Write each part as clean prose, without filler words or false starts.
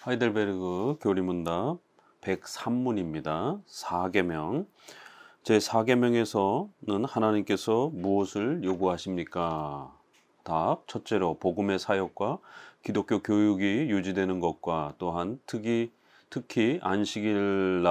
하이델베르그 교리문답 103문입니다. 4계명. 제 4계명에서는 하나님께서 무엇을 요구하십니까? 답. 첫째로 복음의 사역과 기독교 교육이 유지되는 것과 또한 특히 안식일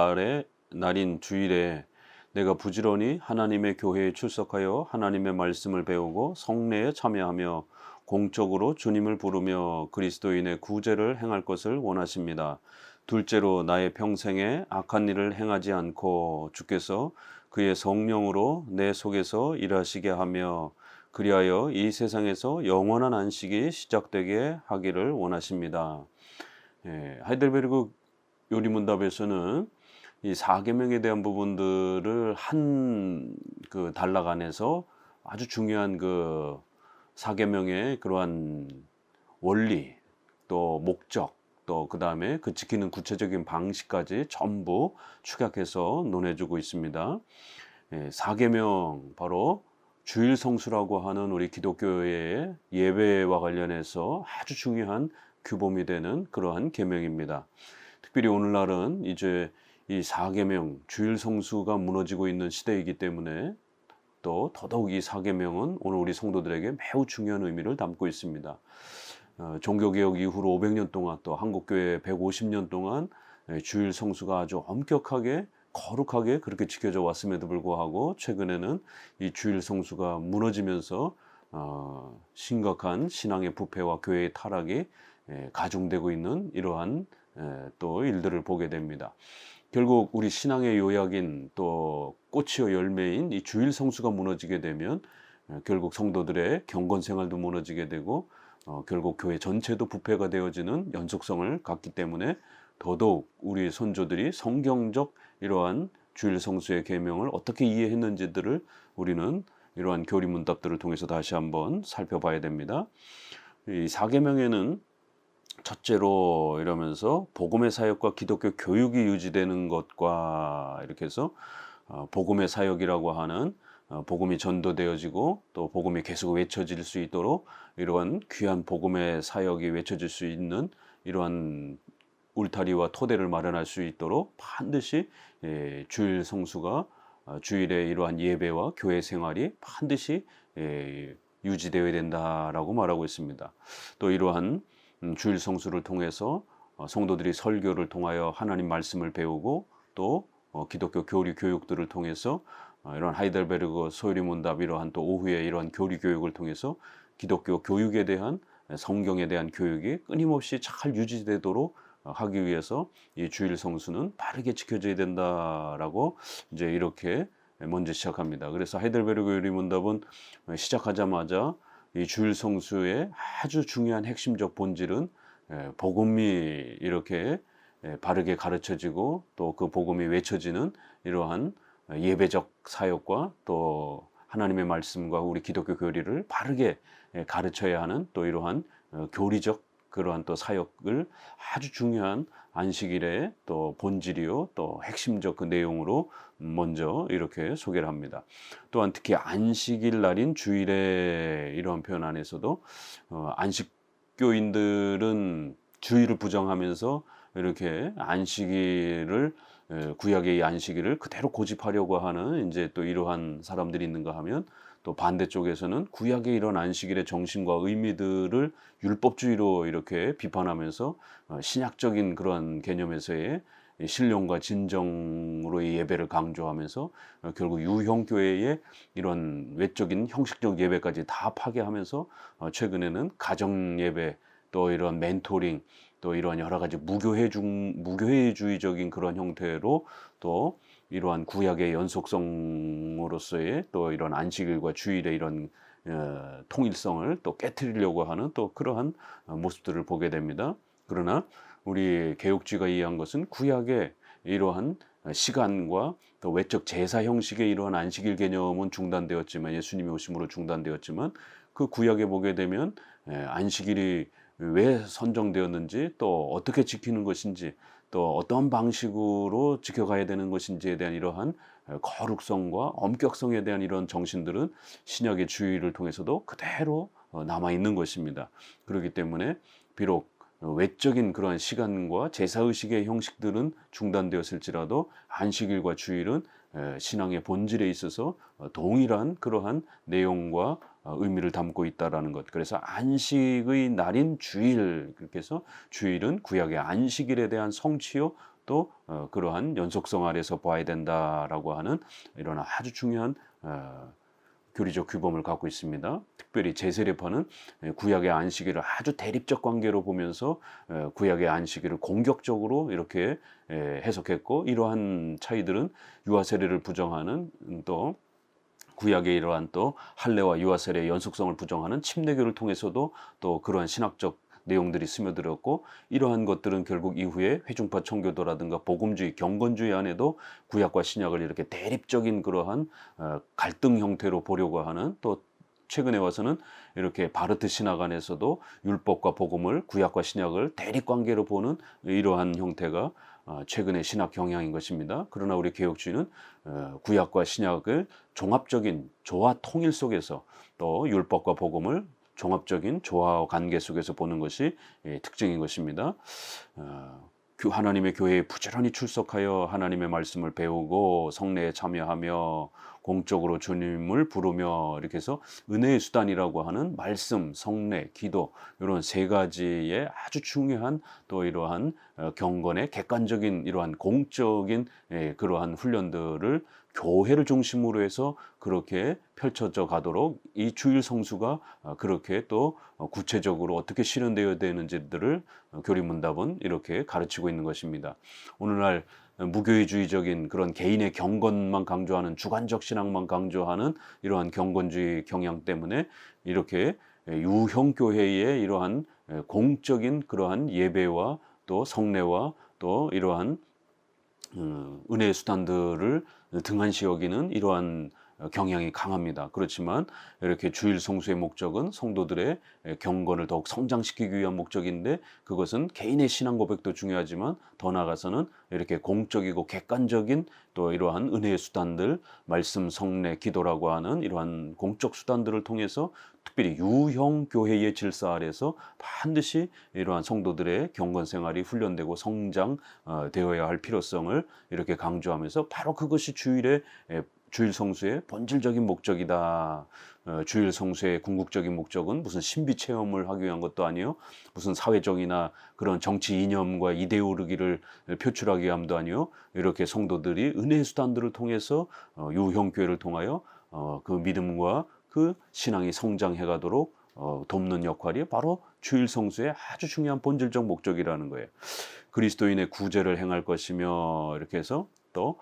날인 주일에 내가 부지런히 하나님의 교회에 출석하여 하나님의 말씀을 배우고 성례에 참여하며 공적으로 주님을 부르며 그리스도인의 구제를 행할 것을 원하십니다. 둘째로 나의 평생에 악한 일을 행하지 않고 주께서 그의 성령으로 내 속에서 일하시게 하며 그리하여 이 세상에서 영원한 안식이 시작되게 하기를 원하십니다. 하이델베르그 요리문답에서는 이 4계명에 대한 부분들을 한 그 단락 안에서 아주 중요한 그 4계명의 그러한 원리, 또 목적, 또 그 다음에 그 지키는 구체적인 방식까지 전부 축약해서 논해주고 있습니다. 4계명 바로 주일 성수라고 하는 우리 기독교의 예배와 관련해서 아주 중요한 규범이 되는 그러한 계명입니다. 특별히 오늘날은 이제 이 4계명 주일 성수가 무너지고 있는 시대이기 때문에 또 더더욱 이 4계명은 오늘 우리 성도들에게 매우 중요한 의미를 담고 있습니다. 종교개혁 이후로 500년 동안 또 한국교회 150년 동안 주일 성수가 아주 엄격하게 거룩하게 그렇게 지켜져 왔음에도 불구하고 최근에는 이 주일 성수가 무너지면서 심각한 신앙의 부패와 교회의 타락이 가중되고 있는 이러한 또 일들을 보게 됩니다. 결국 우리 신앙의 요약인 또 꽃이요 열매인 이 주일 성수가 무너지게 되면 결국 성도들의 경건 생활도 무너지게 되고 결국 교회 전체도 부패가 되어지는 연속성을 갖기 때문에 더더욱 우리 선조들이 성경적 이러한 주일 성수의 계명을 어떻게 이해했는지들을 우리는 이러한 교리 문답들을 통해서 다시 한번 살펴봐야 됩니다. 이 4계명에는 첫째로 이러면서 복음의 사역과 기독교 교육이 유지되는 것과 이렇게 해서 복음의 사역이라고 하는 복음이 전도되어지고 또 복음이 계속 외쳐질 수 있도록 이러한 귀한 복음의 사역이 외쳐질 수 있는 이러한 울타리와 토대를 마련할 수 있도록 반드시 주일 성수가 주일의 이러한 예배와 교회 생활이 반드시 유지되어야 된다라고 말하고 있습니다. 또 이러한 주일 성수를 통해서 성도들이 설교를 통하여 하나님 말씀을 배우고 또 기독교 교리 교육들을 통해서 이런 하이델베르그 소요리문답 이러한 또 오후에 이러한 교리 교육을 통해서 기독교 교육에 대한 성경에 대한 교육이 끊임없이 잘 유지되도록 하기 위해서 이 주일 성수는 바르게 지켜져야 된다라고 이제 이렇게 먼저 시작합니다. 그래서 하이델베르그 요리문답은 시작하자마자 이 주일 성수의 아주 중요한 핵심적 본질은 복음이 이렇게 바르게 가르쳐지고 또 그 복음이 외쳐지는 이러한 예배적 사역과 또 하나님의 말씀과 우리 기독교 교리를 바르게 가르쳐야 하는 또 이러한 교리적 그러한 또 사역을 아주 중요한 안식일의 또 본질이요 또 핵심적 그 내용으로 먼저 이렇게 소개를 합니다. 또한 특히 안식일 날인 주일에 이러한 표현 안에서도 안식교인들은 주일을 부정하면서 이렇게 안식일을 구약의 이 안식일을 그대로 고집하려고 하는 이제 또 이러한 사람들이 있는가 하면 또 반대쪽에서는 구약의 이런 안식일의 정신과 의미들을 율법주의로 이렇게 비판하면서 신약적인 그런 개념에서의 신령과 진정으로의 예배를 강조하면서 결국 유형교회의 이런 외적인 형식적 예배까지 다 파괴하면서 최근에는 가정예배 또 이런 멘토링 또 이런 여러 가지 무교회주의적인 그런 형태로 또 이러한 구약의 연속성으로서의 또 이런 안식일과 주일의 이런 통일성을 또 깨트리려고 하는 또 그러한 모습들을 보게 됩니다. 그러나 우리 개혁주의가 이해한 것은 구약의 이러한 시간과 또 외적 제사 형식의 이러한 안식일 개념은 중단되었지만 예수님이 오심으로 중단되었지만 그 구약에 보게 되면 안식일이 왜 선정되었는지 또 어떻게 지키는 것인지 또 어떤 방식으로 지켜가야 되는 것인지에 대한 이러한 거룩성과 엄격성에 대한 이런 정신들은 신약의 주의를 통해서도 그대로 남아 있는 것입니다. 그렇기 때문에 비록 외적인 그러한 시간과 제사의식의 형식들은 중단되었을지라도 안식일과 주일은 신앙의 본질에 있어서 동일한 그러한 내용과 의미를 담고 있다라는 것. 그래서 안식의 날인 주일, 그렇게 해서 주일은 구약의 안식일에 대한 성취요, 또 그러한 연속성 아래서 봐야 된다라고 하는 이런 아주 중요한 교리적 규범을 갖고 있습니다. 특별히 제세례파는 구약의 안식일을 아주 대립적 관계로 보면서 구약의 안식일을 공격적으로 이렇게 해석했고, 이러한 차이들은 유아 세례를 부정하는 또 구약의 이러한 또 할례와 유아 세례의 연속성을 부정하는 침례교를 통해서도 또 그러한 신학적 내용들이 스며들었고, 이러한 것들은 결국 이후에 회중파 청교도라든가 복음주의, 경건주의 안에도 구약과 신약을 이렇게 대립적인 그러한 갈등 형태로 보려고 하는, 또 최근에 와서는 이렇게 바르트 신학 안에서도 율법과 복음을, 구약과 신약을 대립관계로 보는 이러한 형태가 최근의 신학 경향인 것입니다. 그러나 우리 개혁주의는 구약과 신약을 종합적인 조화 통일 속에서, 또 율법과 복음을 종합적인 조화와 관계 속에서 보는 것이 특징인 것입니다. 하나님의 교회에 부지런히 출석하여 하나님의 말씀을 배우고 성례에 참여하며 공적으로 주님을 부르며, 이렇게 해서 은혜의 수단이라고 하는 말씀, 성례, 기도, 이런 세 가지의 아주 중요한 또 이러한 경건의 객관적인 이러한 공적인 그러한 훈련들을 교회를 중심으로 해서 그렇게 펼쳐져 가도록 이 주일 성수가 그렇게 또 구체적으로 어떻게 실현되어야 되는지들을 교리문답은 이렇게 가르치고 있는 것입니다. 오늘날 무교회주의적인 그런 개인의 경건만 강조하는, 주관적 신앙만 강조하는 이러한 경건주의 경향 때문에 이렇게 유형교회의 이러한 공적인 그러한 예배와 또 성례와 또 이러한 은혜의 수단들을 등한시 여기는 이러한 경향이 강합니다. 그렇지만 이렇게 주일 성수의 목적은 성도들의 경건을 더욱 성장시키기 위한 목적인데, 그것은 개인의 신앙 고백도 중요하지만 더 나아가서는 이렇게 공적이고 객관적인 또 이러한 은혜의 수단들, 말씀, 성례, 기도라고 하는 이러한 공적 수단들을 통해서 특별히 유형 교회의 질서 아래서 반드시 이러한 성도들의 경건 생활이 훈련되고 성장되어야 할 필요성을 이렇게 강조하면서, 바로 그것이 주일 성수의 본질적인 목적이다. 주일 성수의 궁극적인 목적은 무슨 신비 체험을 하기 위한 것도 아니요, 무슨 사회적이나 그런 정치 이념과 이데올로기를 표출하기 위함도 아니요, 이렇게 성도들이 은혜의 수단들을 통해서 유형교회를 통하여 그 믿음과 그 신앙이 성장해 가도록 돕는 역할이 바로 주일 성수의 아주 중요한 본질적 목적이라는 거예요. 그리스도인의 구제를 행할 것이며, 이렇게 해서 또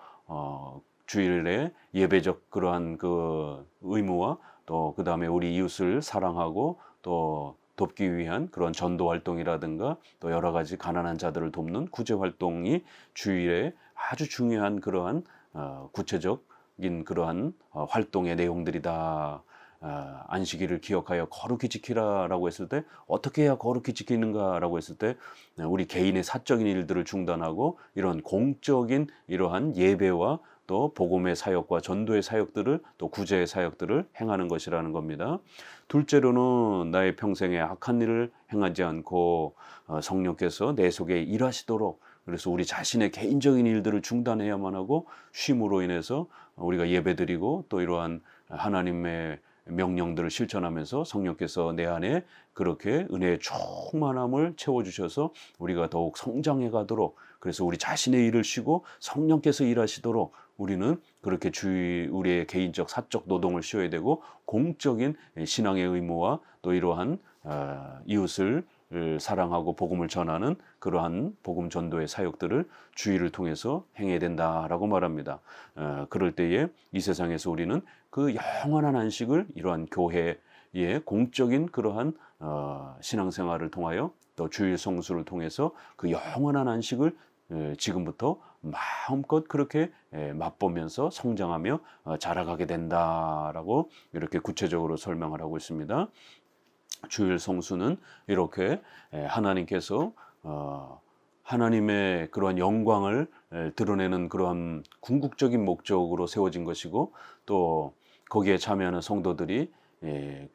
주일에 예배적 그러한 그 의무와 또 그 다음에 우리 이웃을 사랑하고 또 돕기 위한 그런 전도 활동이라든가 또 여러 가지 가난한 자들을 돕는 구제 활동이 주일에 아주 중요한 그러한 구체적인 그러한 활동의 내용들이다. 안식일을 기억하여 거룩히 지키라라고 했을 때, 어떻게 해야 거룩히 지키는가라고 했을 때, 우리 개인의 사적인 일들을 중단하고 이런 공적인 이러한 예배와 또 복음의 사역과 전도의 사역들을, 또 구제의 사역들을 행하는 것이라는 겁니다. 둘째로는 나의 평생에 악한 일을 행하지 않고 성령께서 내 속에 일하시도록, 그래서 우리 자신의 개인적인 일들을 중단해야만 하고, 쉼으로 인해서 우리가 예배드리고 또 이러한 하나님의 명령들을 실천하면서 성령께서 내 안에 그렇게 은혜의 충만함을 채워주셔서 우리가 더욱 성장해 가도록, 그래서 우리 자신의 일을 쉬고 성령께서 일하시도록 우리는 그렇게 우리의 개인적 사적 노동을 쉬어야 되고, 공적인 신앙의 의무와 또 이러한 이웃을 사랑하고 복음을 전하는 그러한 복음 전도의 사역들을 주일을 통해서 행해야 된다라고 말합니다. 그럴 때에 이 세상에서 우리는 그 영원한 안식을 이러한 교회의 공적인 그러한 신앙생활을 통하여 또 주일 성수를 통해서 그 영원한 안식을 지금부터 마음껏 그렇게 맛보면서 성장하며 자라가게 된다라고 이렇게 구체적으로 설명을 하고 있습니다. 주일 성수는 이렇게 하나님께서 하나님의 그러한 영광을 드러내는 그러한 궁극적인 목적으로 세워진 것이고, 또 거기에 참여하는 성도들이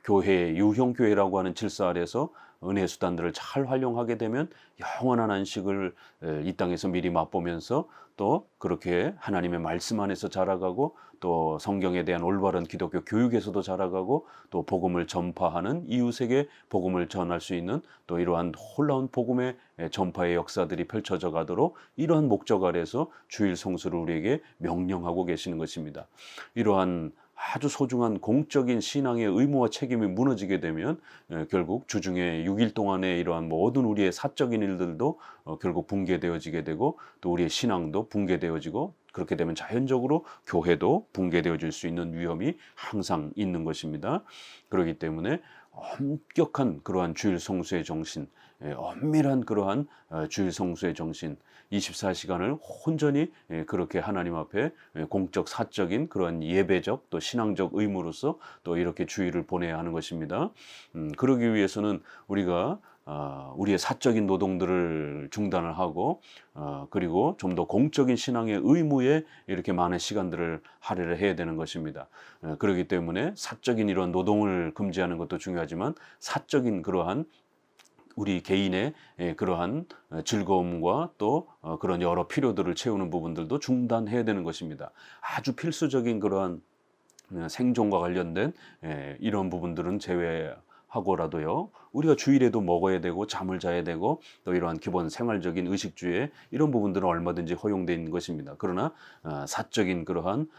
교회, 유형교회라고 하는 질서 아래서 은혜 수단들을 잘 활용하게 되면 영원한 안식을 이 땅에서 미리 맛보면서 또 그렇게 하나님의 말씀 안에서 자라가고 또 성경에 대한 올바른 기독교 교육에서도 자라가고 또 복음을 전파하는 이웃에게 복음을 전할 수 있는 또 이러한 놀라운 복음의 전파의 역사들이 펼쳐져 가도록 이러한 목적 아래서 주일 성수를 우리에게 명령하고 계시는 것입니다. 이러한 아주 소중한 공적인 신앙의 의무와 책임이 무너지게 되면 결국 주중에 6일 동안의 이러한 모든 우리의 사적인 일들도 결국 붕괴되어지게 되고 또 우리의 신앙도 붕괴되어지고 그렇게 되면 자연적으로 교회도 붕괴되어질 수 있는 위험이 항상 있는 것입니다. 그렇기 때문에 엄격한 그러한 주일 성수의 정신, 엄밀한 그러한 주일 성수의 정신, 24시간을 온전히 그렇게 하나님 앞에 공적 사적인 그런 예배적 또 신앙적 의무로서 또 이렇게 주일을 보내야 하는 것입니다. 그러기 위해서는 우리가 우리의 사적인 노동들을 중단을 하고 그리고 좀 더 공적인 신앙의 의무에 이렇게 많은 시간들을 할애를 해야 되는 것입니다. 그렇기 때문에 사적인 이런 노동을 금지하는 것도 중요하지만 사적인 그러한 우리 개인의 그러한 즐거움과 또 그런 여러 필요들을 채우는 부분들도 중단해야 되는 것입니다. 아주 필수적인 그러한 생존과 관련된 이런 부분들은 제외하고라도요. 우리가 주일에도 먹어야 되고 잠을 자야 되고 또 이러한 기본 생활적인 의식주의 이런 부분들은 얼마든지 허용되어 있는 것입니다. 그러나 사적인 그러한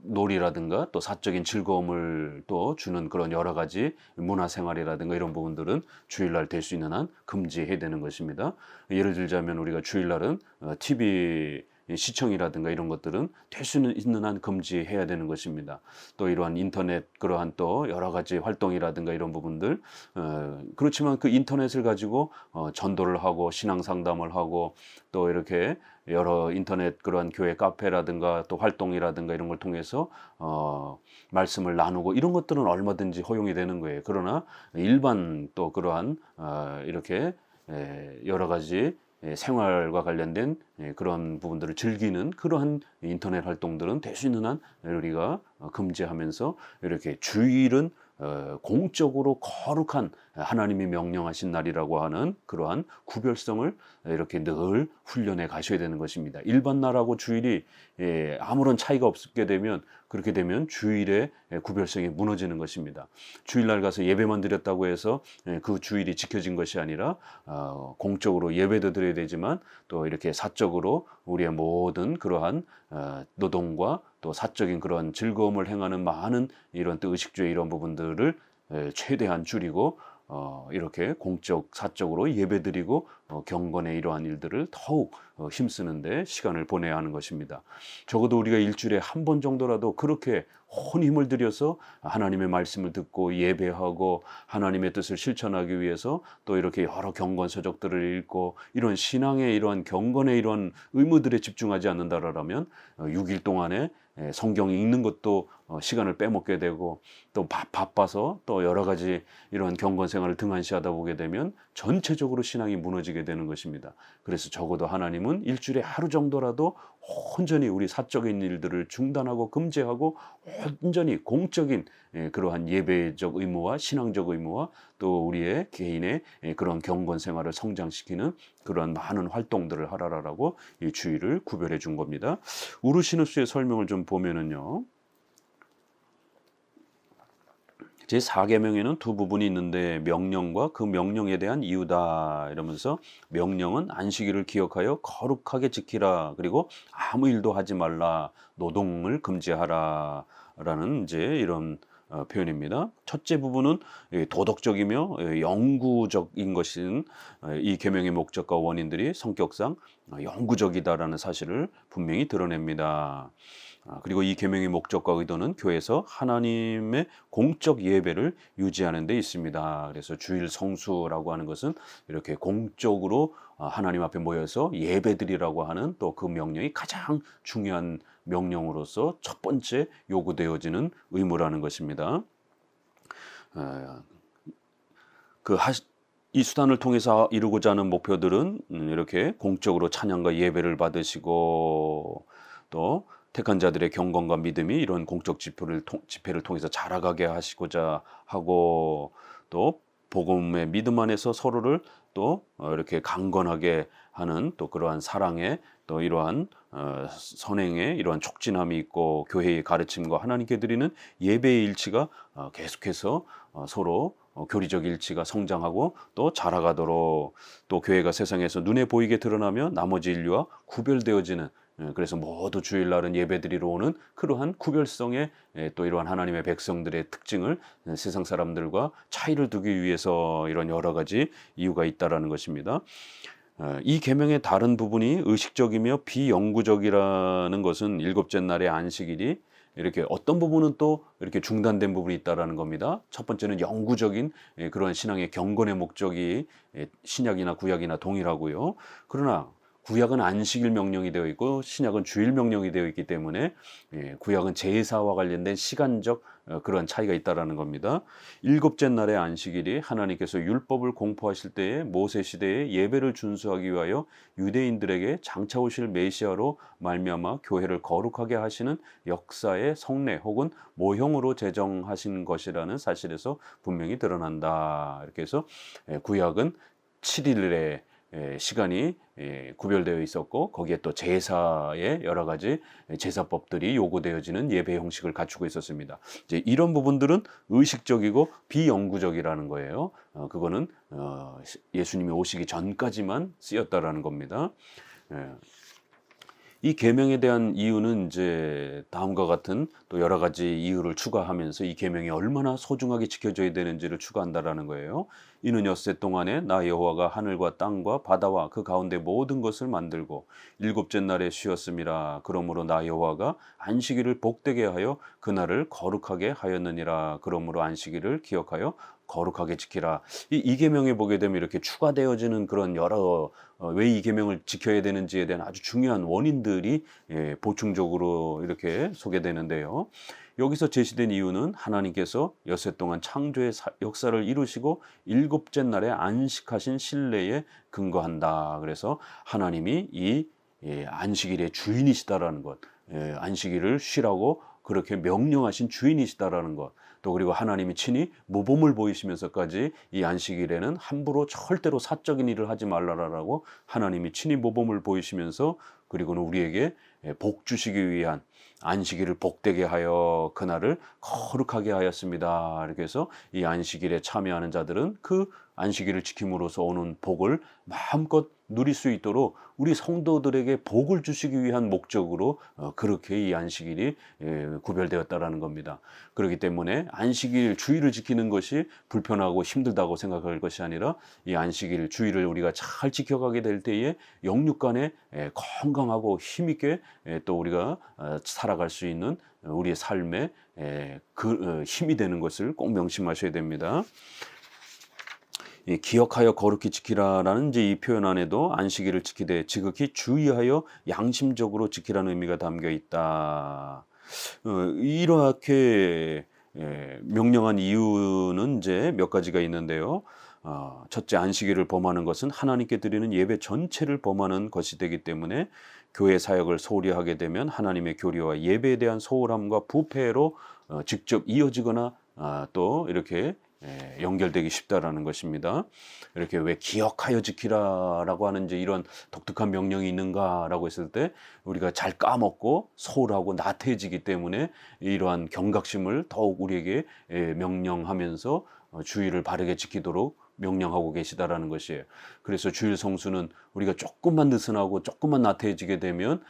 놀이라든가 또 사적인 즐거움을 또 주는 그런 여러 가지 문화생활이라든가 이런 부분들은 주일날 될 수 있는 한 금지해야 되는 것입니다. 예를 들자면 우리가 주일날은 TV 시청이라든가 이런 것들은 될 수 있는 한 금지해야 되는 것입니다. 또 이러한 인터넷 그러한 또 여러 가지 활동이라든가 이런 부분들 그렇지만 그 인터넷을 가지고 전도를 하고 신앙 상담을 하고 또 이렇게 여러 인터넷 그러한 교회 카페라든가 또 활동이라든가 이런 걸 통해서 말씀을 나누고 이런 것들은 얼마든지 허용이 되는 거예요. 그러나 일반 또 그러한 이렇게 여러 가지 생활과 관련된 그런 부분들을 즐기는 그러한 인터넷 활동들은 될 수 있는 한 우리가 금지하면서 이렇게 주일은 공적으로 거룩한 하나님이 명령하신 날이라고 하는 그러한 구별성을 이렇게 늘 훈련해 가셔야 되는 것입니다. 일반 날하고 주일이 아무런 차이가 없게 되면 그렇게 되면 주일의 구별성이 무너지는 것입니다. 주일날 가서 예배만 드렸다고 해서 그 주일이 지켜진 것이 아니라 공적으로 예배도 드려야 되지만 또 이렇게 사적으로 우리의 모든 그러한 노동과 또 사적인 그런 즐거움을 행하는 많은 이런 또 의식주의 이런 부분들을 최대한 줄이고 이렇게 공적 사적으로 예배드리고 경건의 이러한 일들을 더욱 힘쓰는데 시간을 보내야 하는 것입니다. 적어도 우리가 일주일에 한 번 정도라도 그렇게 온 힘을 들여서 하나님의 말씀을 듣고 예배하고 하나님의 뜻을 실천하기 위해서 또 이렇게 여러 경건 서적들을 읽고 이런 신앙의 이러한 경건의 이러한 의무들에 집중하지 않는다라면 6일 동안에 성경 읽는 것도 시간을 빼먹게 되고 또 바빠서 또 여러 가지 이런 경건 생활을 등한시하다 보게 되면 전체적으로 신앙이 무너지게 되는 것입니다. 그래서 적어도 하나님은 일주일에 하루 정도라도 온전히 우리 사적인 일들을 중단하고 금지하고 온전히 공적인 그러한 예배적 의무와 신앙적 의무와 또 우리의 개인의 그런 경건 생활을 성장시키는 그런 많은 활동들을 하라라고 이 주일을 구별해 준 겁니다. 우르시누스의 설명을 좀 보면은요. 제4계명에는 두 부분이 있는데 명령과 그 명령에 대한 이유다 이러면서 명령은 안식일을 기억하여 거룩하게 지키라 그리고 아무 일도 하지 말라 노동을 금지하라 라는 이제 이런 표현입니다. 첫째 부분은 도덕적이며 영구적인 것인 이 계명의 목적과 원인들이 성격상 영구적이다라는 사실을 분명히 드러냅니다. 그리고 이 계명의 목적과 의도는 교회에서 하나님의 공적 예배를 유지하는 데 있습니다. 그래서 주일 성수라고 하는 것은 이렇게 공적으로 하나님 앞에 모여서 예배드리라고 하는 또 그 명령이 가장 중요한 명령으로서 첫 번째 요구되어지는 의무라는 것입니다. 이 수단을 통해서 이루고자 하는 목표들은 이렇게 공적으로 찬양과 예배를 받으시고 또 택한 자들의 경건과 믿음이 이런 공적 집회를 통해서 자라가게 하시고자 하고 또 복음의 믿음 안에서 서로를 또 이렇게 강건하게 하는 또 그러한 사랑의 또 이러한 선행의 이러한 촉진함이 있고 교회의 가르침과 하나님께 드리는 예배의 일치가 계속해서 서로 교리적 일치가 성장하고 또 자라가도록 또 교회가 세상에서 눈에 보이게 드러나며 나머지 인류와 구별되어지는 그래서 모두 주일날은 예배드리러 오는 그러한 구별성의 또 이러한 하나님의 백성들의 특징을 세상 사람들과 차이를 두기 위해서 이런 여러 가지 이유가 있다라는 것입니다. 이 계명의 다른 부분이 의식적이며 비영구적이라는 것은 일곱째 날의 안식일이 이렇게 어떤 부분은 또 이렇게 중단된 부분이 있다라는 겁니다. 첫 번째는 영구적인 그런 신앙의 경건의 목적이 신약이나 구약이나 동일하고요. 그러나 구약은 안식일 명령이 되어 있고 신약은 주일 명령이 되어 있기 때문에 구약은 제사와 관련된 시간적 그런 차이가 있다라는 겁니다. 일곱째 날의 안식일이 하나님께서 율법을 공포하실 때에 모세 시대에 예배를 준수하기 위하여 유대인들에게 장차 오실 메시아로 말미암아 교회를 거룩하게 하시는 역사의 성례 혹은 모형으로 제정하신 것이라는 사실에서 분명히 드러난다. 이렇게 해서 구약은 7일의 시간이 구별되어 있었고 거기에 또 제사의 여러 가지 제사법들이 요구되어지는 예배 형식을 갖추고 있었습니다. 이제 이런 부분들은 의식적이고 비영구적이라는 거예요. 그거는 예수님이 오시기 전까지만 쓰였다라는 겁니다. 이 계명에 대한 이유는 이제 다음과 같은 또 여러 가지 이유를 추가하면서 이 계명이 얼마나 소중하게 지켜져야 되는지를 추가한다라는 거예요. 이는 엿새 동안에 나 여호와가 하늘과 땅과 바다와 그 가운데 모든 것을 만들고 일곱째 날에 쉬었음이라. 그러므로 나 여호와가 안식일을 복되게 하여 그날을 거룩하게 하였느니라. 그러므로 안식일을 기억하여 거룩하게 지키라. 이 계명에 보게 되면 이렇게 추가되어지는 그런 여러 왜 이 계명을 지켜야 되는지에 대한 아주 중요한 원인들이 보충적으로 이렇게 소개되는데요. 여기서 제시된 이유는 하나님께서 엿새 동안 창조의 역사를 이루시고 일곱째 날에 안식하신 신뢰에 근거한다. 그래서 하나님이 이 안식일의 주인이시다라는 것, 안식일을 쉬라고 그렇게 명령하신 주인이시다라는 것, 또 그리고 하나님이 친히 모범을 보이시면서까지 이 안식일에는 함부로 절대로 사적인 일을 하지 말라라고 하나님이 친히 모범을 보이시면서 그리고는 우리에게 복 주시기 위한 안식일을 복되게 하여 그날을 거룩하게 하였습니다. 이렇게 해서 이 안식일에 참여하는 자들은 그 안식일을 지킴으로써 오는 복을 마음껏 누릴 수 있도록 우리 성도들에게 복을 주시기 위한 목적으로 그렇게 이 안식일이 구별되었다라는 겁니다. 그렇기 때문에 안식일 주일을 지키는 것이 불편하고 힘들다고 생각할 것이 아니라 이 안식일 주일을 우리가 잘 지켜가게 될 때에 영육간에 건강하고 힘있게 또 우리가 살아갈 수 있는 우리의 삶에 힘이 되는 것을 꼭 명심하셔야 됩니다. 기억하여 거룩히 지키라라는 이제 이 표현 안에도 안식일을 지키되 지극히 주의하여 양심적으로 지키라는 의미가 담겨 있다. 이렇게 명령한 이유는 이제 몇 가지가 있는데요. 첫째, 안식일을 범하는 것은 하나님께 드리는 예배 전체를 범하는 것이 되기 때문에 교회 사역을 소홀히 하게 되면 하나님의 교리와 예배에 대한 소홀함과 부패로 직접 이어지거나 또 이렇게 연결되기 쉽다라는 것입니다. 이렇게 왜 기억하여 지키라라고 하는 이제 이런 독특한 명령이 있는가라고 했을 때 우리가 잘 까먹고 소홀하고 나태해지기 때문에 이러한 경각심을 더욱 우리에게 명령하면서 주의를 바르게 지키도록 명령하고 계시다라는 것이에요. 그래서 주일 성수는 우리가 조금만 느슨하고 조금만 나태해지게 되면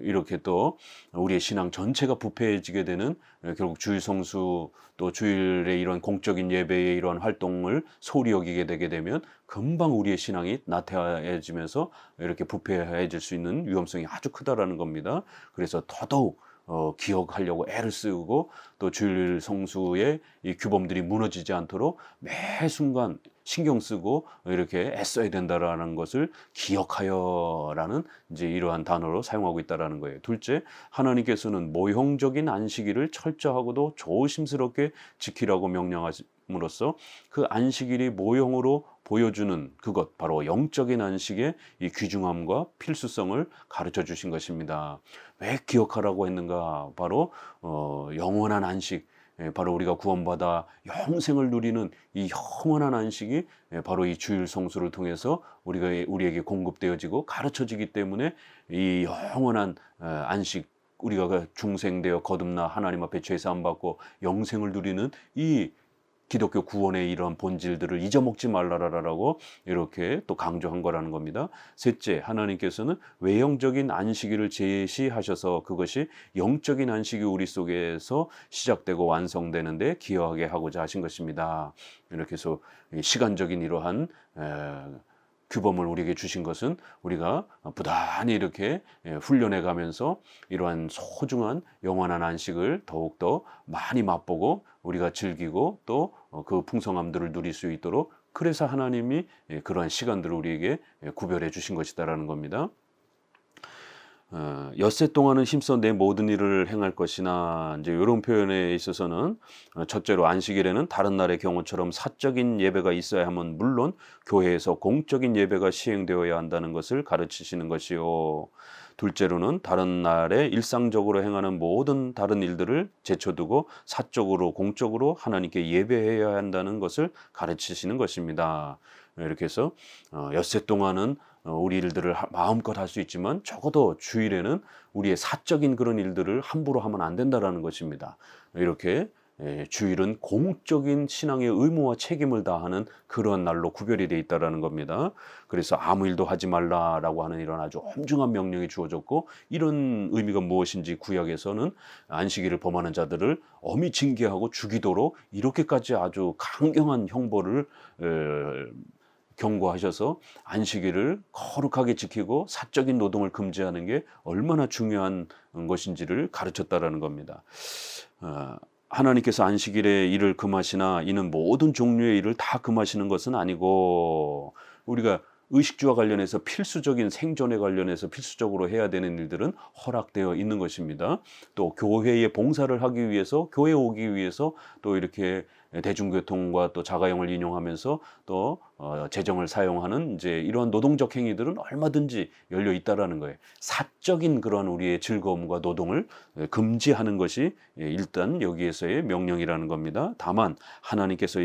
이렇게 또 우리의 신앙 전체가 부패해지게 되는 결국 주일 성수 또 주일의 이런 공적인 예배의 이런 활동을 소홀히 여기게 되게 되면 금방 우리의 신앙이 나태해지면서 이렇게 부패해질 수 있는 위험성이 아주 크다라는 겁니다. 그래서 더더욱 기억하려고 애를 쓰고 또 주일 성수의 이 규범들이 무너지지 않도록 매 순간 신경 쓰고 이렇게 애써야 된다라는 것을 기억하여라는 이제 이러한 단어로 사용하고 있다라는 거예요. 둘째, 하나님께서는 모형적인 안식일을 철저하고도 조심스럽게 지키라고 명령함으로써 그 안식일이 모형으로 보여주는 그것 바로 영적인 안식의 이 귀중함과 필수성을 가르쳐 주신 것입니다. 왜 기억하라고 했는가? 바로 영원한 안식, 바로 우리가 구원받아 영생을 누리는 이 영원한 안식이 바로 이 주일 성수를 통해서 우리에게 공급되어지고 가르쳐지기 때문에 이 영원한 안식, 우리가 중생되어 거듭나 하나님 앞에 죄사함 받고 영생을 누리는 이 기독교 구원의 이러한 본질들을 잊어먹지 말라라고 이렇게 또 강조한 거라는 겁니다. 셋째, 하나님께서는 외형적인 안식일을 제시하셔서 그것이 영적인 안식이 우리 속에서 시작되고 완성되는데 기여하게 하고자 하신 것입니다. 이렇게 해서 시간적인 이러한 규범을 우리에게 주신 것은 우리가 부단히 이렇게 훈련해 가면서 이러한 소중한 영원한 안식을 더욱더 많이 맛보고 우리가 즐기고 또 그 풍성함들을 누릴 수 있도록, 그래서 하나님이 그러한 시간들을 우리에게 구별해 주신 것이다라는 겁니다. 엿새 동안은 힘써 내 모든 일을 행할 것이나, 이제 이런 표현에 있어서는 첫째로 안식일에는 다른 날의 경우처럼 사적인 예배가 있어야 하면 물론 교회에서 공적인 예배가 시행되어야 한다는 것을 가르치시는 것이요. 둘째로는 다른 날에 일상적으로 행하는 모든 다른 일들을 제쳐두고 사적으로 공적으로 하나님께 예배해야 한다는 것을 가르치시는 것입니다. 이렇게 해서 엿새 동안은 우리 일들을 마음껏 할 수 있지만 적어도 주일에는 우리의 사적인 그런 일들을 함부로 하면 안 된다라는 것입니다. 이렇게 주일은 공적인 신앙의 의무와 책임을 다하는 그런 날로 구별이 되어 있다는 겁니다. 그래서 아무 일도 하지 말라라고 하는 이런 아주 엄중한 명령이 주어졌고, 이런 의미가 무엇인지 구약에서는 안식일을 범하는 자들을 엄히 징계하고 죽이도록 이렇게까지 아주 강경한 형벌을 경고하셔서 안식일을 거룩하게 지키고 사적인 노동을 금지하는 게 얼마나 중요한 것인지를 가르쳤다라는 겁니다. 하나님께서 안식일에 일을 금하시나 이는 모든 종류의 일을 다 금하시는 것은 아니고, 우리가 의식주와 관련해서 필수적인 생존에 관련해서 필수적으로 해야 되는 일들은 허락되어 있는 것입니다. 또 교회에 봉사를 하기 위해서, 교회에 오기 위해서 또 이렇게 대중교통과 또 자가용을 이용하면서 또 재정을 사용하는 이제 이러한 노동적 행위들은 얼마든지 열려 있다라는 거예요. 사적인 그런 우리의 즐거움과 노동을 금지하는 것이 일단 여기에서의 명령이라는 겁니다. 다만 하나님께서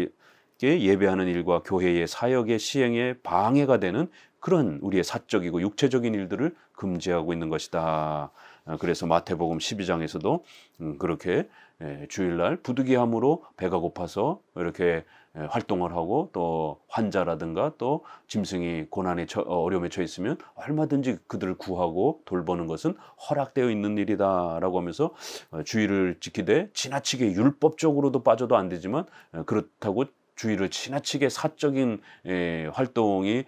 예배하는 일과 교회의 사역의 시행에 방해가 되는 그런 우리의 사적이고 육체적인 일들을 금지하고 있는 것이다. 그래서 마태복음 12장에서도 그렇게 주일날 부득이함으로 배가 고파서 이렇게 활동을 하고 또 환자라든가 또 짐승이 고난에 어려움에 처해 있으면 얼마든지 그들을 구하고 돌보는 것은 허락되어 있는 일이다라고 하면서 주일을 지키되 지나치게 율법적으로도 빠져도 안 되지만 그렇다고 주일을 지나치게 사적인 활동이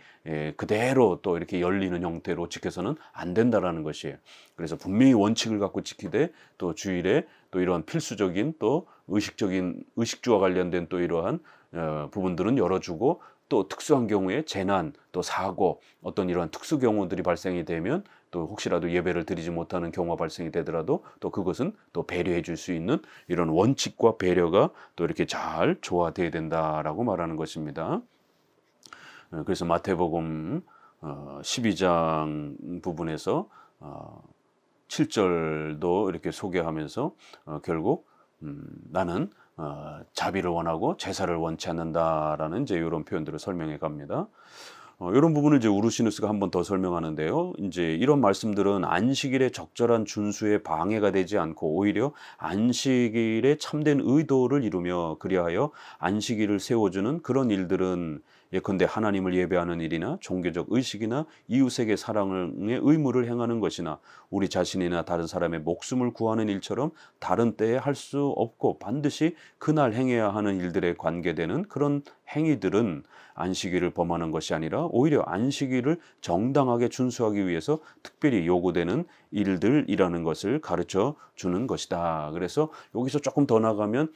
그대로 또 이렇게 열리는 형태로 지켜서는 안 된다라는 것이에요. 그래서 분명히 원칙을 갖고 지키되 또 주일에 또 이러한 필수적인 또 의식주와 관련된 또 이러한 부분들은 열어주고, 또 특수한 경우에 재난 또 사고 어떤 이러한 특수 경우들이 발생이 되면 또 혹시라도 예배를 드리지 못하는 경우가 발생이 되더라도 또 그것은 또 배려해 줄 수 있는 이런 원칙과 배려가 또 이렇게 잘 조화되어야 된다라고 말하는 것입니다. 그래서 마태복음 12장 부분에서 7절도 이렇게 소개하면서 결국 나는 자비를 원하고 제사를 원치 않는다라는 이제 이런 표현들을 설명해 갑니다. 이런 부분을 이제 우르시누스가 한 번 더 설명하는데요. 이제 이런 말씀들은 안식일의 적절한 준수에 방해가 되지 않고 오히려 안식일의 참된 의도를 이루며, 그리하여 안식일을 세워주는 그런 일들은 예컨대 하나님을 예배하는 일이나 종교적 의식이나 이웃에게 사랑의 의무를 행하는 것이나 우리 자신이나 다른 사람의 목숨을 구하는 일처럼 다른 때에 할 수 없고 반드시 그날 행해야 하는 일들에 관계되는 그런 행위들은 안식일을 범하는 것이 아니라 오히려 안식일을 정당하게 준수하기 위해서 특별히 요구되는 일들이라는 것을 가르쳐 주는 것이다. 그래서 여기서 조금 더 나가면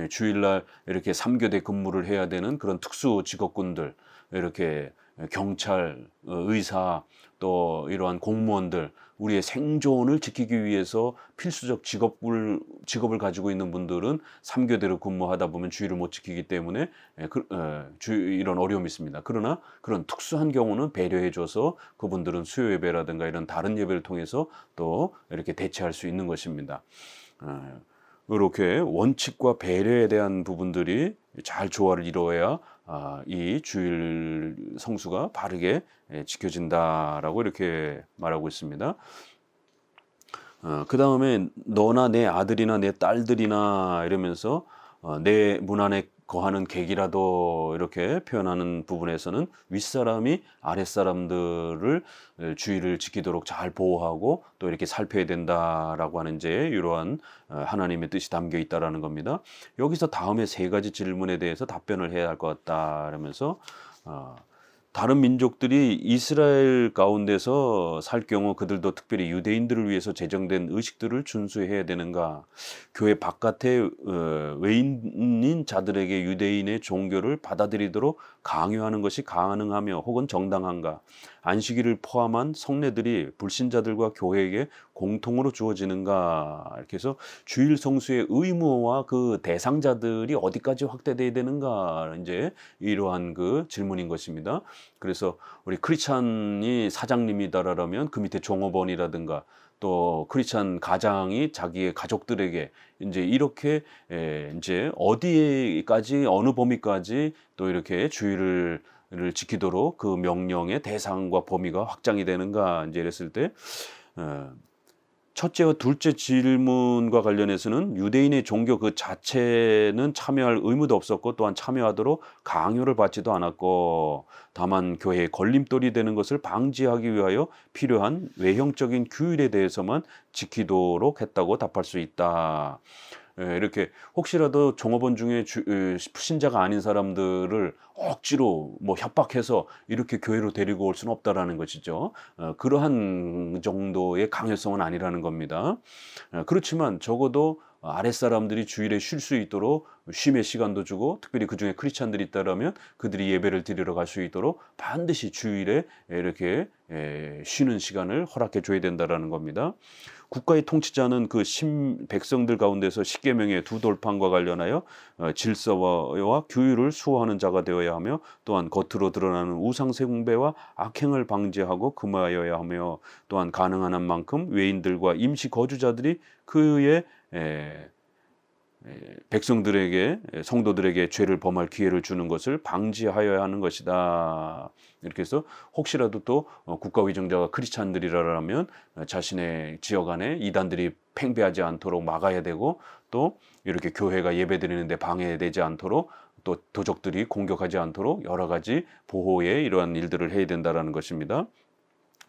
주일날 이렇게 3교대 근무를 해야 되는 그런 특수 직업군들, 이렇게 경찰, 의사, 또 이러한 공무원들, 우리의 생존을 지키기 위해서 필수적 직업을 가지고 있는 분들은 3교대로 근무하다 보면 주일을 못 지키기 때문에 이런 어려움이 있습니다. 그러나 그런 특수한 경우는 배려해줘서 그분들은 수요 예배라든가 이런 다른 예배를 통해서 또 이렇게 대체할 수 있는 것입니다. 이렇게 원칙과 배려에 대한 부분들이 잘 조화를 이루어야 이 주일 성수가 바르게 지켜진다라고 이렇게 말하고 있습니다. 그 다음에 너나 내 아들이나 내 딸들이나 이러면서 내 문 안에 거하는 객이라도 이렇게 표현하는 부분에서는 윗사람이 아랫사람들을 주의를 지키도록 잘 보호하고 또 이렇게 살펴야 된다라고 하는 이제 이러한 하나님의 뜻이 담겨 있다라는 겁니다. 여기서 다음에 세 가지 질문에 대해서 답변을 해야 할 것 같다 그러면서 다른 민족들이 이스라엘 가운데서 살 경우 그들도 특별히 유대인들을 위해서 제정된 의식들을 준수해야 되는가? 교회 바깥의 외인인 자들에게 유대인의 종교를 받아들이도록 강요하는 것이 가능하며 혹은 정당한가? 안식일을 포함한 성례들이 불신자들과 교회에게 공통으로 주어지는가? 이렇게 해서 주일 성수의 의무와 그 대상자들이 어디까지 확대돼야 되는가? 이제 이러한 그 질문인 것입니다. 그래서 우리 크리스찬이 사장님이다라면 그 밑에 종업원이라든가 또 크리스찬 가장이 자기의 가족들에게 이제 이렇게 이제 어디까지 어느 범위까지 또 이렇게 주의를 지키도록 그 명령의 대상과 범위가 확장이 되는가 이제 이랬을 때 첫째와 둘째 질문과 관련해서는 유대인의 종교 그 자체는 참여할 의무도 없었고 또한 참여하도록 강요를 받지도 않았고 다만 교회의 걸림돌이 되는 것을 방지하기 위하여 필요한 외형적인 규율에 대해서만 지키도록 했다고 답할 수 있다. 이렇게 혹시라도 종업원 중에 신자가 아닌 사람들을 억지로 뭐 협박해서 이렇게 교회로 데리고 올 수는 없다라는 것이죠. 그러한 정도의 강요성은 아니라는 겁니다. 그렇지만 적어도 아랫사람들이 주일에 쉴 수 있도록 쉼의 시간도 주고 특별히 그중에 크리스찬들이 있다라면 그들이 예배를 드리러 갈 수 있도록 반드시 주일에 이렇게 쉬는 시간을 허락해 줘야 된다라는 겁니다. 국가의 통치자는 그 백성들 가운데서 십계명의 두 돌판과 관련하여 질서와 규율을 수호하는 자가 되어야 하며 또한 겉으로 드러나는 우상 숭배와 악행을 방지하고 금하여야 하며 또한 가능한 한 만큼 외인들과 임시 거주자들이 그의 백성들에게 성도들에게 죄를 범할 기회를 주는 것을 방지하여야 하는 것이다. 이렇게 해서 혹시라도 또 국가위정자가 크리스찬들이라면 자신의 지역 안에 이단들이 팽배하지 않도록 막아야 되고 또 이렇게 교회가 예배드리는데 방해되지 않도록 또 도적들이 공격하지 않도록 여러 가지 보호의 이러한 일들을 해야 된다라는 것입니다.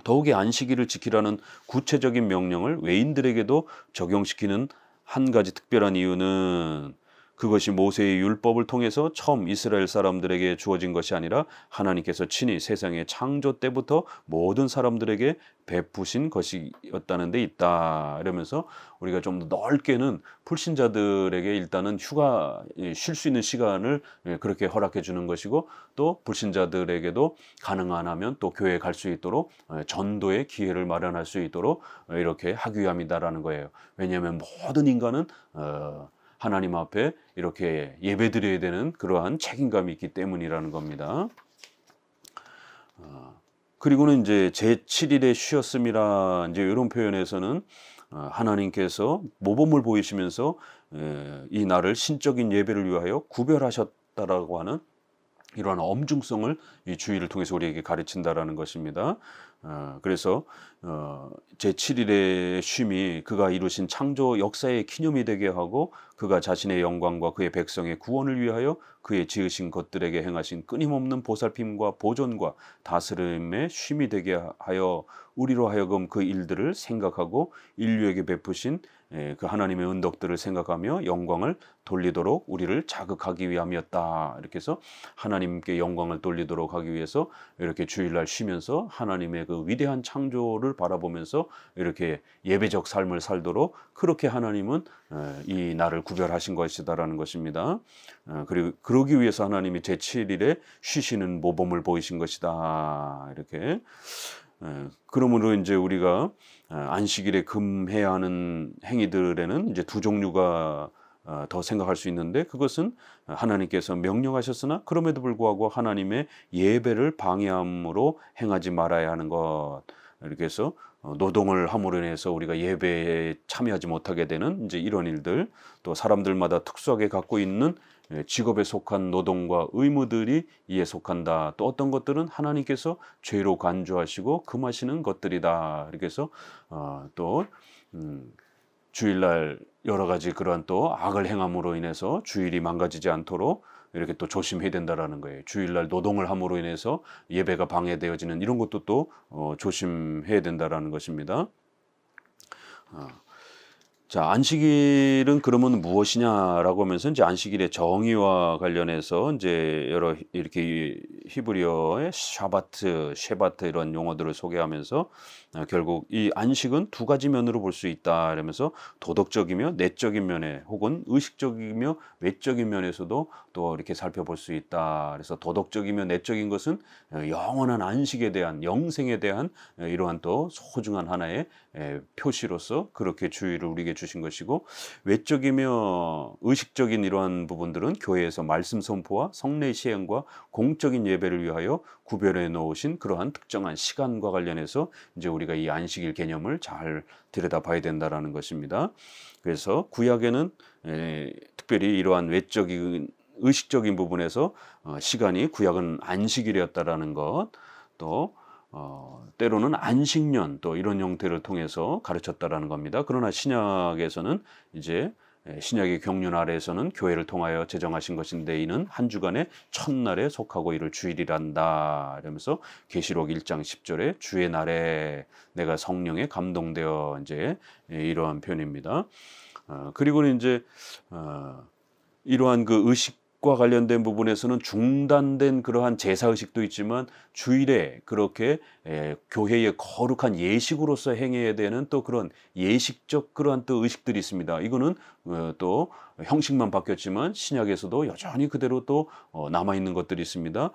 더욱이 안식일을 지키라는 구체적인 명령을 외인들에게도 적용시키는 한 가지 특별한 이유는 그것이 모세의 율법을 통해서 처음 이스라엘 사람들에게 주어진 것이 아니라 하나님께서 친히 세상의 창조 때부터 모든 사람들에게 베푸신 것이었다는 데 있다. 이러면서 우리가 좀 더 넓게는 불신자들에게 일단은 휴가 쉴 수 있는 시간을 그렇게 허락해 주는 것이고 또 불신자들에게도 가능한 하면 또 교회에 갈 수 있도록 전도의 기회를 마련할 수 있도록 이렇게 하기 위함이다라는 거예요. 왜냐하면 모든 인간은 하나님 앞에 이렇게 예배드려야 되는 그러한 책임감이 있기 때문이라는 겁니다. 그리고는 이제 제7일에 쉬었음이라 이제 이런 표현에서는 하나님께서 모범을 보이시면서 이 날을 신적인 예배를 위하여 구별하셨다라고 하는 이러한 엄중성을 이 주의를 통해서 우리에게 가르친다라는 것입니다. 그래서 제7일의 쉼이 그가 이루신 창조 역사의 기념이 되게 하고 그가 자신의 영광과 그의 백성의 구원을 위하여 그의 지으신 것들에게 행하신 끊임없는 보살핌과 보존과 다스림의 쉼이 되게 하여 우리로 하여금 그 일들을 생각하고 인류에게 베푸신 그 하나님의 은덕들을 생각하며 영광을 돌리도록 우리를 자극하기 위함이었다. 이렇게 해서 하나님께 영광을 돌리도록 하기 위해서 이렇게 주일날 쉬면서 하나님의 그 위대한 창조를 바라보면서 이렇게 예배적 삶을 살도록 그렇게 하나님은 이 날을 구별하신 것이다라는 것입니다. 그리고 그러기 위해서 하나님이 제7일에 쉬시는 모범을 보이신 것이다. 이렇게 그러므로 이제 우리가 안식일에 금해야 하는 행위들에는 이제 두 종류가 더 생각할 수 있는데 그것은 하나님께서 명령하셨으나 그럼에도 불구하고 하나님의 예배를 방해함으로 행하지 말아야 하는 것. 이렇게 해서 노동을 함으로 인해서 우리가 예배에 참여하지 못하게 되는 이제 이런 일들, 또 사람들마다 특수하게 갖고 있는 직업에 속한 노동과 의무들이 이에 속한다. 또 어떤 것들은 하나님께서 죄로 간주하시고 금하시는 것들이다. 이렇게 해서 또 주일날 여러 가지 그러한 또 악을 행함으로 인해서 주일이 망가지지 않도록 이렇게 또 조심해야 된다라는 거예요. 주일날 노동을 함으로 인해서 예배가 방해되어지는 이런 것도 또 조심해야 된다라는 것입니다. 자, 안식일은 그러면 무엇이냐라고 하면서 이제 안식일의 정의와 관련해서 이제 여러 이렇게 히브리어의 샤바트, 쉐바트 이런 용어들을 소개하면서 결국 이 안식은 두 가지 면으로 볼 수 있다 이러면서 도덕적이며 내적인 면에 혹은 의식적이며 외적인 면에서도 또 이렇게 살펴볼 수 있다. 그래서 도덕적이며 내적인 것은 영원한 안식에 대한 영생에 대한 이러한 또 소중한 하나의 표시로서 그렇게 주의를 우리에게 주신 것이고, 외적이며 의식적인 이러한 부분들은 교회에서 말씀 선포와 성례 시행과 공적인 예배를 위하여 구별해 놓으신 그러한 특정한 시간과 관련해서 이제 우리가 이 안식일 개념을 잘 들여다봐야 된다라는 것입니다. 그래서 구약에는 특별히 이러한 외적인 의식적인 부분에서 시간이 구약은 안식일이었다라는 것, 또 때로는 안식년 또 이런 형태를 통해서 가르쳤다라는 겁니다. 그러나 신약에서는 이제 신약의 경륜 아래에서는 교회를 통하여 제정하신 것인데 이는 한 주간의 첫날에 속하고 이를 주일이란다 이러면서 계시록 1장 10절에 주의 날에 내가 성령에 감동되어 이제 이러한 표현입니다. 그리고는 이제 이러한 그 의식과 관련된 부분에서는 중단된 그러한 제사 의식도 있지만 주일에 그렇게 교회의 거룩한 예식으로서 행해야 되는 또 그런 예식적 그러한 또 의식들이 있습니다. 이거는 또 형식만 바뀌었지만 신약에서도 여전히 그대로 또 남아있는 것들이 있습니다.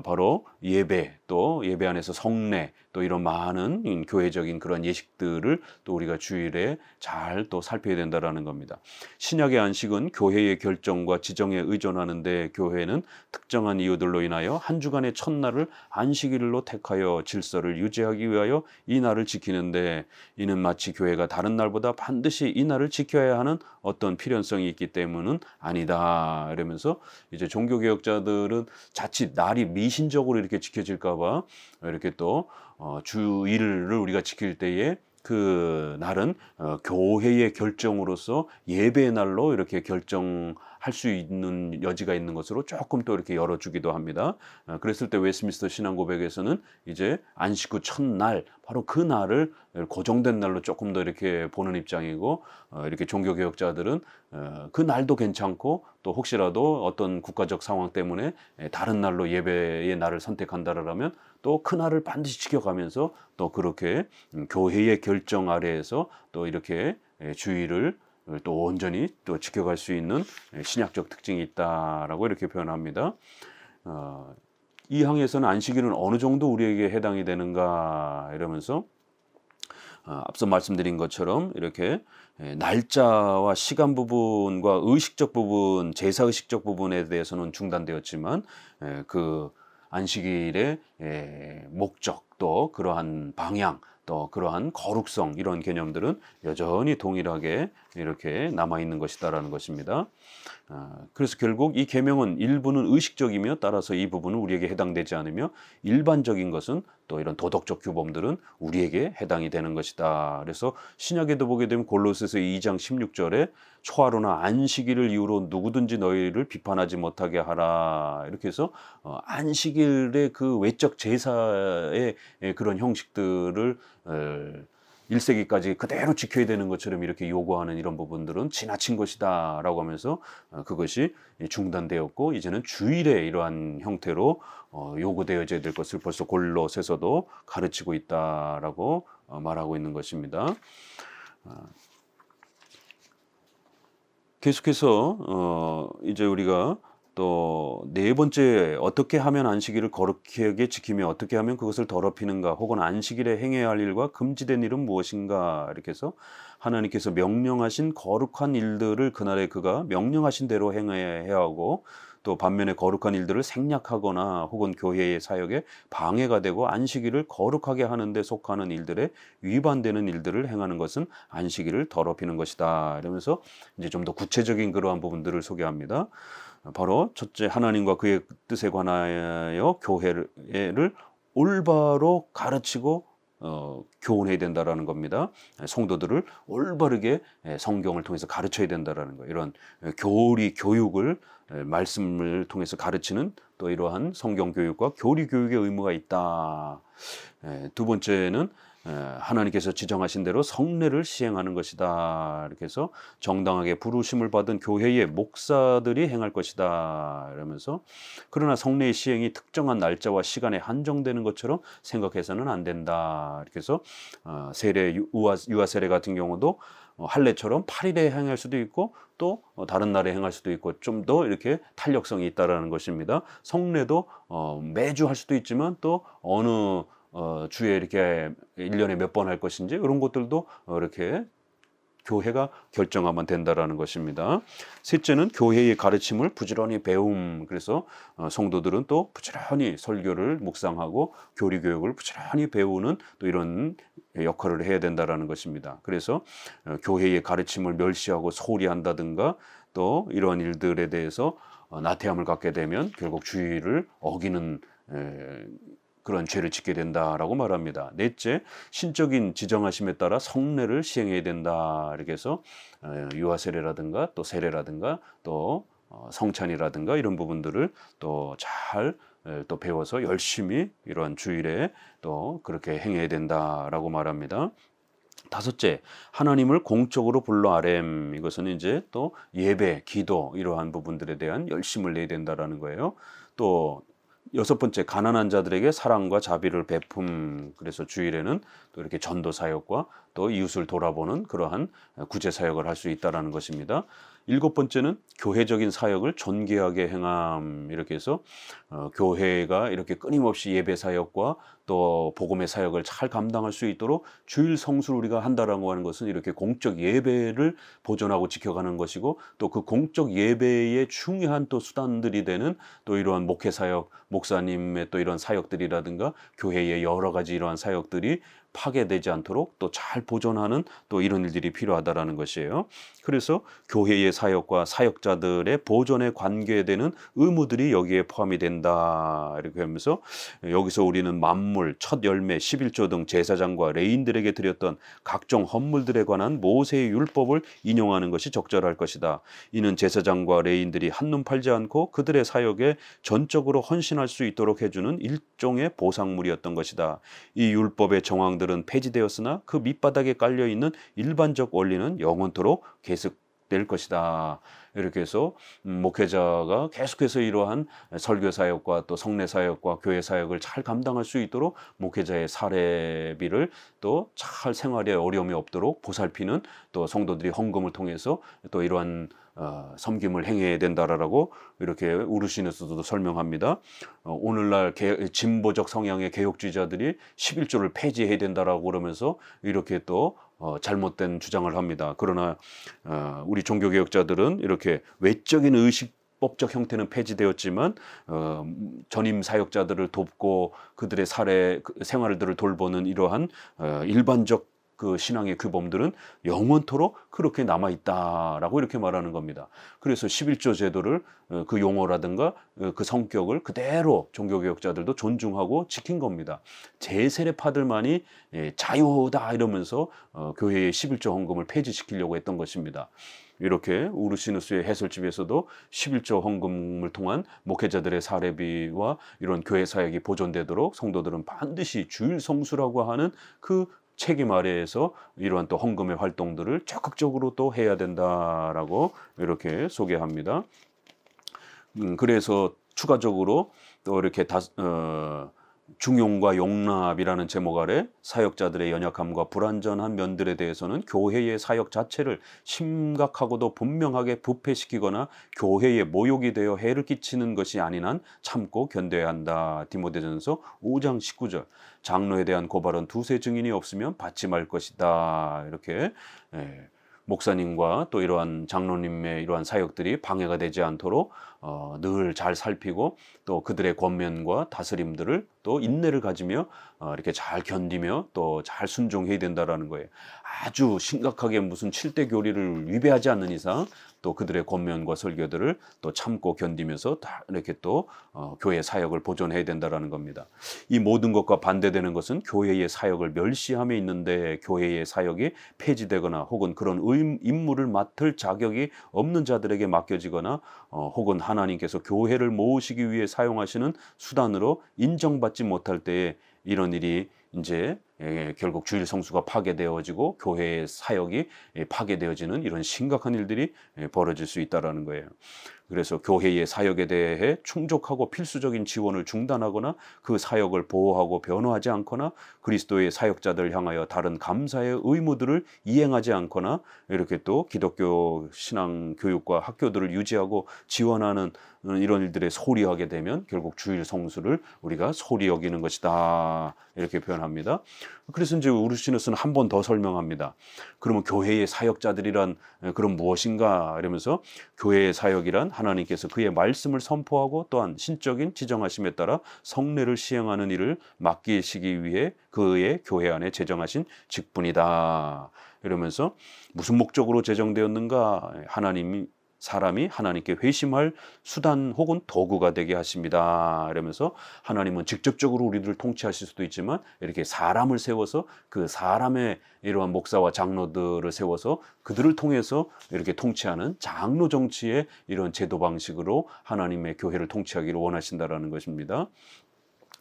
바로 예배, 또 예배 안에서 성례, 또 이런 많은 교회적인 그런 예식들을 또 우리가 주일에 잘 또 살펴야 된다라는 겁니다. 신약의 안식은 교회의 결정과 지정에 의존하는데 교회는 특정한 이유들로 인하여 한 주간의 첫날을 안식일로 택하여 질서를 유지하기 위하여 이 날을 지키는데 이는 마치 교회가 다른 날보다 반드시 이 날을 지켜야 하는 어떤 필연성이 있기 때문은 아니다 이러면서 이제 종교개혁자들은 자칫 날이 미신적으로 이렇게 지켜질까봐 이렇게 또 주일을 우리가 지킬 때에 그 날은 교회의 결정으로서 예배의 날로 이렇게 결정할 수 있는 여지가 있는 것으로 조금 또 이렇게 열어주기도 합니다. 그랬을 때 웨스트민스터 신앙고백에서는 이제 안식 후 첫날 바로 그 날을 고정된 날로 조금 더 이렇게 보는 입장이고, 이렇게 종교개혁자들은 그 날도 괜찮고 또 혹시라도 어떤 국가적 상황 때문에 다른 날로 예배의 날을 선택한다라면 또 그 날을 반드시 지켜가면서 또 그렇게 교회의 결정 아래에서 또 이렇게 주의를 또 온전히 또 지켜갈 수 있는 신약적 특징이 있다라고 이렇게 표현합니다. 이 항에서는 안식일은 어느 정도 우리에게 해당이 되는가 이러면서 앞서 말씀드린 것처럼 이렇게 날짜와 시간 부분과 의식적 부분, 제사 의식적 부분에 대해서는 중단되었지만 그 안식일의 목적 또 그러한 방향 또 그러한 거룩성 이런 개념들은 여전히 동일하게 이렇게 남아있는 것이다라는 것입니다. 그래서 결국 이 계명은 일부는 의식적이며 따라서 이 부분은 우리에게 해당되지 않으며 일반적인 것은 또 이런 도덕적 규범들은 우리에게 해당이 되는 것이다. 그래서 신약에도 보게 되면 골로새서 2장 16절에 초하루나 안식일을 이유로 누구든지 너희를 비판하지 못하게 하라. 이렇게 해서 안식일의 그 외적 제사의 그런 형식들을 1세기까지 그대로 지켜야 되는 것처럼 이렇게 요구하는 이런 부분들은 지나친 것이다 라고 하면서 그것이 중단되었고 이제는 주일에 이러한 형태로 요구되어져야 될 것을 벌써 골로새서도 가르치고 있다라고 말하고 있는 것입니다. 계속해서 이제 우리가 또 네 번째 어떻게 하면 안식일을 거룩하게 지키며 어떻게 하면 그것을 더럽히는가 혹은 안식일에 행해야 할 일과 금지된 일은 무엇인가 이렇게 해서 하나님께서 명령하신 거룩한 일들을 그날에 그가 명령하신 대로 행해야 하고 또 반면에 거룩한 일들을 생략하거나 혹은 교회의 사역에 방해가 되고 안식일을 거룩하게 하는 데 속하는 일들에 위반되는 일들을 행하는 것은 안식일을 더럽히는 것이다. 이러면서 이제 좀 더 구체적인 그러한 부분들을 소개합니다. 바로 첫째, 하나님과 그의 뜻에 관하여 교회를 올바로 가르치고 교훈해야 된다라는 겁니다. 성도들을 올바르게 성경을 통해서 가르쳐야 된다라는 거. 이런 교리 교육을 말씀을 통해서 가르치는 또 이러한 성경 교육과 교리 교육의 의무가 있다. 두 번째는 하나님께서 지정하신 대로 성례를 시행하는 것이다. 이렇게 해서 정당하게 부르심을 받은 교회의 목사들이 행할 것이다. 이러면서 그러나 성례의 시행이 특정한 날짜와 시간에 한정되는 것처럼 생각해서는 안 된다. 이렇게 해서 세례 유아 세례 같은 경우도 할례처럼 8일에 행할 수도 있고 또 다른 날에 행할 수도 있고 좀 더 이렇게 탄력성이 있다라는 것입니다. 성례도 매주 할 수도 있지만 또 어느 주에 이렇게 1년에 몇 번 할 것인지 이런 것들도 이렇게 교회가 결정하면 된다라는 것입니다. 셋째는 교회의 가르침을 부지런히 배움. 그래서 성도들은 또 부지런히 설교를 묵상하고 교리 교육을 부지런히 배우는 또 이런 역할을 해야 된다라는 것입니다. 그래서 교회의 가르침을 멸시하고 소홀히 한다든가 또 이러한 일들에 대해서 나태함을 갖게 되면 결국 주의를 어기는 그런 죄를 짓게 된다라고 말합니다. 넷째, 신적인 지정하심에 따라 성례를 시행해야 된다. 이렇게 해서 유아 세례라든가 또 세례라든가 또 성찬이라든가 이런 부분들을 또 잘 또 배워서 열심히 이러한 주일에 또 그렇게 행해야 된다라고 말합니다. 다섯째, 하나님을 공적으로 불러 아렘. 이것은 이제 또 예배, 기도 이러한 부분들에 대한 열심을 내야 된다라는 거예요. 또 여섯 번째, 가난한 자들에게 사랑과 자비를 베품. 그래서 주일에는 또 이렇게 전도 사역과 또 이웃을 돌아보는 그러한 구제 사역을 할 수 있다라는 것입니다. 일곱 번째는 교회적인 사역을 존귀하게 행함. 이렇게 해서 교회가 이렇게 끊임없이 예배 사역과 또 복음의 사역을 잘 감당할 수 있도록 주일 성수를 우리가 한다라고 하는 것은 이렇게 공적 예배를 보존하고 지켜가는 것이고 또 그 공적 예배의 중요한 또 수단들이 되는 또 이러한 목회 사역, 목사님의 또 이런 사역들이라든가 교회의 여러 가지 이러한 사역들이 파괴되지 않도록 또 잘 보존하는 또 이런 일들이 필요하다라는 것이에요. 그래서 교회의 사역과 사역자들의 보존에 관계되는 의무들이 여기에 포함이 된다. 이렇게 하면서 여기서 우리는 만물, 첫 열매, 11조 등 제사장과 레인들에게 드렸던 각종 헌물들에 관한 모세의 율법을 인용하는 것이 적절할 것이다. 이는 제사장과 레인들이 한눈 팔지 않고 그들의 사역에 전적으로 헌신할 수 있도록 해주는 일종의 보상물이었던 것이다. 이 율법의 정황들은 폐지되었으나 그 밑바닥에 깔려있는 일반적 원리는 영원토록 계속될 것이다. 이렇게 해서 목회자가 계속해서 이러한 설교 사역과 또 성례 사역과 교회 사역을 잘 감당할 수 있도록 목회자의 사례비를 또 잘 생활에 어려움이 없도록 보살피는 또 성도들이 헌금을 통해서 또 이러한 섬김을 행해야 된다라고 이렇게 우르시네스도 설명합니다. 오늘날 진보적 성향의 개혁주의자들이 11조를 폐지해야 된다라고 그러면서 이렇게 또 잘못된 주장을 합니다. 그러나 우리 종교개혁자들은 이렇게 외적인 의식법적 형태는 폐지되었지만 전임 사역자들을 돕고 그들의 생활들을 돌보는 이러한 일반적 그 신앙의 규범들은 영원토록 그렇게 남아있다라고 이렇게 말하는 겁니다. 그래서 11조 제도를 그 용어라든가 그 성격을 그대로 종교개혁자들도 존중하고 지킨 겁니다. 제세례파들만이 자유다 이러면서 교회의 11조 헌금을 폐지시키려고 했던 것입니다. 이렇게 우르시누스의 해설집에서도 11조 헌금을 통한 목회자들의 사례비와 이런 교회 사역이 보존되도록 성도들은 반드시 주일 성수라고 하는 그 책임 아래에서 이러한 또 헌금의 활동들을 적극적으로 또 해야 된다라고 이렇게 소개합니다. 그래서 추가적으로 또 이렇게 중용과 용납이라는 제목 아래 사역자들의 연약함과 불완전한 면들에 대해서는 교회의 사역 자체를 심각하고도 분명하게 부패시키거나 교회의 모욕이 되어 해를 끼치는 것이 아닌 한 참고 견뎌야 한다. 디모데전서 5장 19절. 장로에 대한 고발은 두세 증인이 없으면 받지 말 것이다. 이렇게 목사님과 또 이러한 장로님의 이러한 사역들이 방해가 되지 않도록 늘 잘 살피고 또 그들의 권면과 다스림들을 또 인내를 가지며 이렇게 잘 견디며 또 잘 순종해야 된다라는 거예요. 아주 심각하게 무슨 7대 교리를 위배하지 않는 이상 또 그들의 권면과 설교들을 또 참고 견디면서 다 이렇게 또 교회 사역을 보존해야 된다라는 겁니다. 이 모든 것과 반대되는 것은 교회의 사역을 멸시함에 있는데 교회의 사역이 폐지되거나 혹은 그런 임무를 맡을 자격이 없는 자들에게 맡겨지거나 혹은 하나님께서 교회를 모으시기 위해 사용하시는 수단으로 인정받지 못할 때에 이런 일이 이제 결국 주일 성수가 파괴되어지고 교회의 사역이 파괴되어지는 이런 심각한 일들이 벌어질 수 있다라는 거예요. 그래서 교회의 사역에 대해 충족하고 필수적인 지원을 중단하거나 그 사역을 보호하고 변호하지 않거나 그리스도의 사역자들을 향하여 다른 감사의 의무들을 이행하지 않거나 이렇게 또 기독교 신앙 교육과 학교들을 유지하고 지원하는 이런 일들에 소리하게 되면 결국 주일 성수를 우리가 소리 여기는 것이다 이렇게 표현합니다. 그래서 이제 우르시누스는 한 번 더 설명합니다. 그러면 교회의 사역자들이란 그럼 무엇인가 이러면서 교회의 사역이란 하나님께서 그의 말씀을 선포하고 또한 신적인 지정하심에 따라 성례를 시행하는 일을 맡기시기 위해 그의 교회 안에 제정하신 직분이다. 이러면서 무슨 목적으로 제정되었는가? 사람이 하나님께 회심할 수단 혹은 도구가 되게 하십니다. 이러면서 하나님은 직접적으로 우리들을 통치하실 수도 있지만 이렇게 사람을 세워서 그 사람의 이러한 목사와 장로들을 세워서 그들을 통해서 이렇게 통치하는 장로 정치의 이런 제도 방식으로 하나님의 교회를 통치하기를 원하신다라는 것입니다.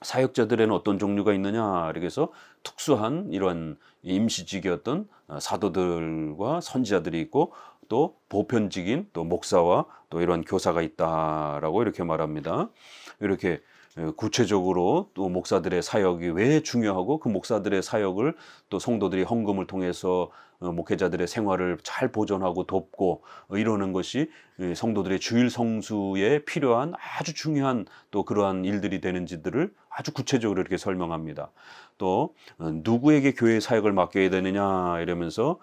사역자들에는 어떤 종류가 있느냐? 그래서 특수한 이런 임시직이었던 사도들과 선지자들이 있고 또 보편직인 또 목사와 또 이런 교사가 있다라고 이렇게 말합니다. 이렇게 구체적으로 또 목사들의 사역이 왜 중요하고 그 목사들의 사역을 또 성도들이 헌금을 통해서 목회자들의 생활을 잘 보존하고 돕고 이러는 것이 성도들의 주일 성수에 필요한 아주 중요한 또 그러한 일들이 되는지들을 아주 구체적으로 이렇게 설명합니다. 또 누구에게 교회 사역을 맡겨야 되느냐 이러면서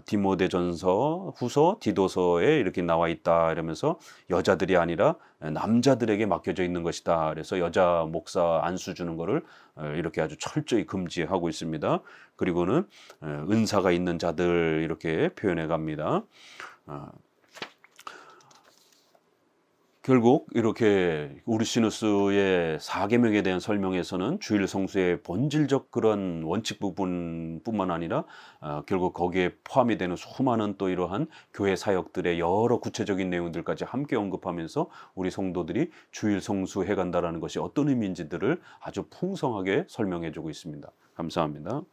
디모데전서, 후서, 디도서에 이렇게 나와 있다 이러면서 여자들이 아니라 남자들에게 맡겨져 있는 것이다. 그래서 여자 목사 안수 주는 거를 이렇게 아주 철저히 금지하고 있습니다. 그리고는 은사가 있는 자들 이렇게 표현해 갑니다. 결국 이렇게 우르시누스의 4계명에 대한 설명에서는 주일 성수의 본질적 그런 원칙 부분뿐만 아니라 결국 거기에 포함이 되는 수많은 또 이러한 교회 사역들의 여러 구체적인 내용들까지 함께 언급하면서 우리 성도들이 주일 성수해 간다라는 것이 어떤 의미인지들을 아주 풍성하게 설명해 주고 있습니다. 감사합니다.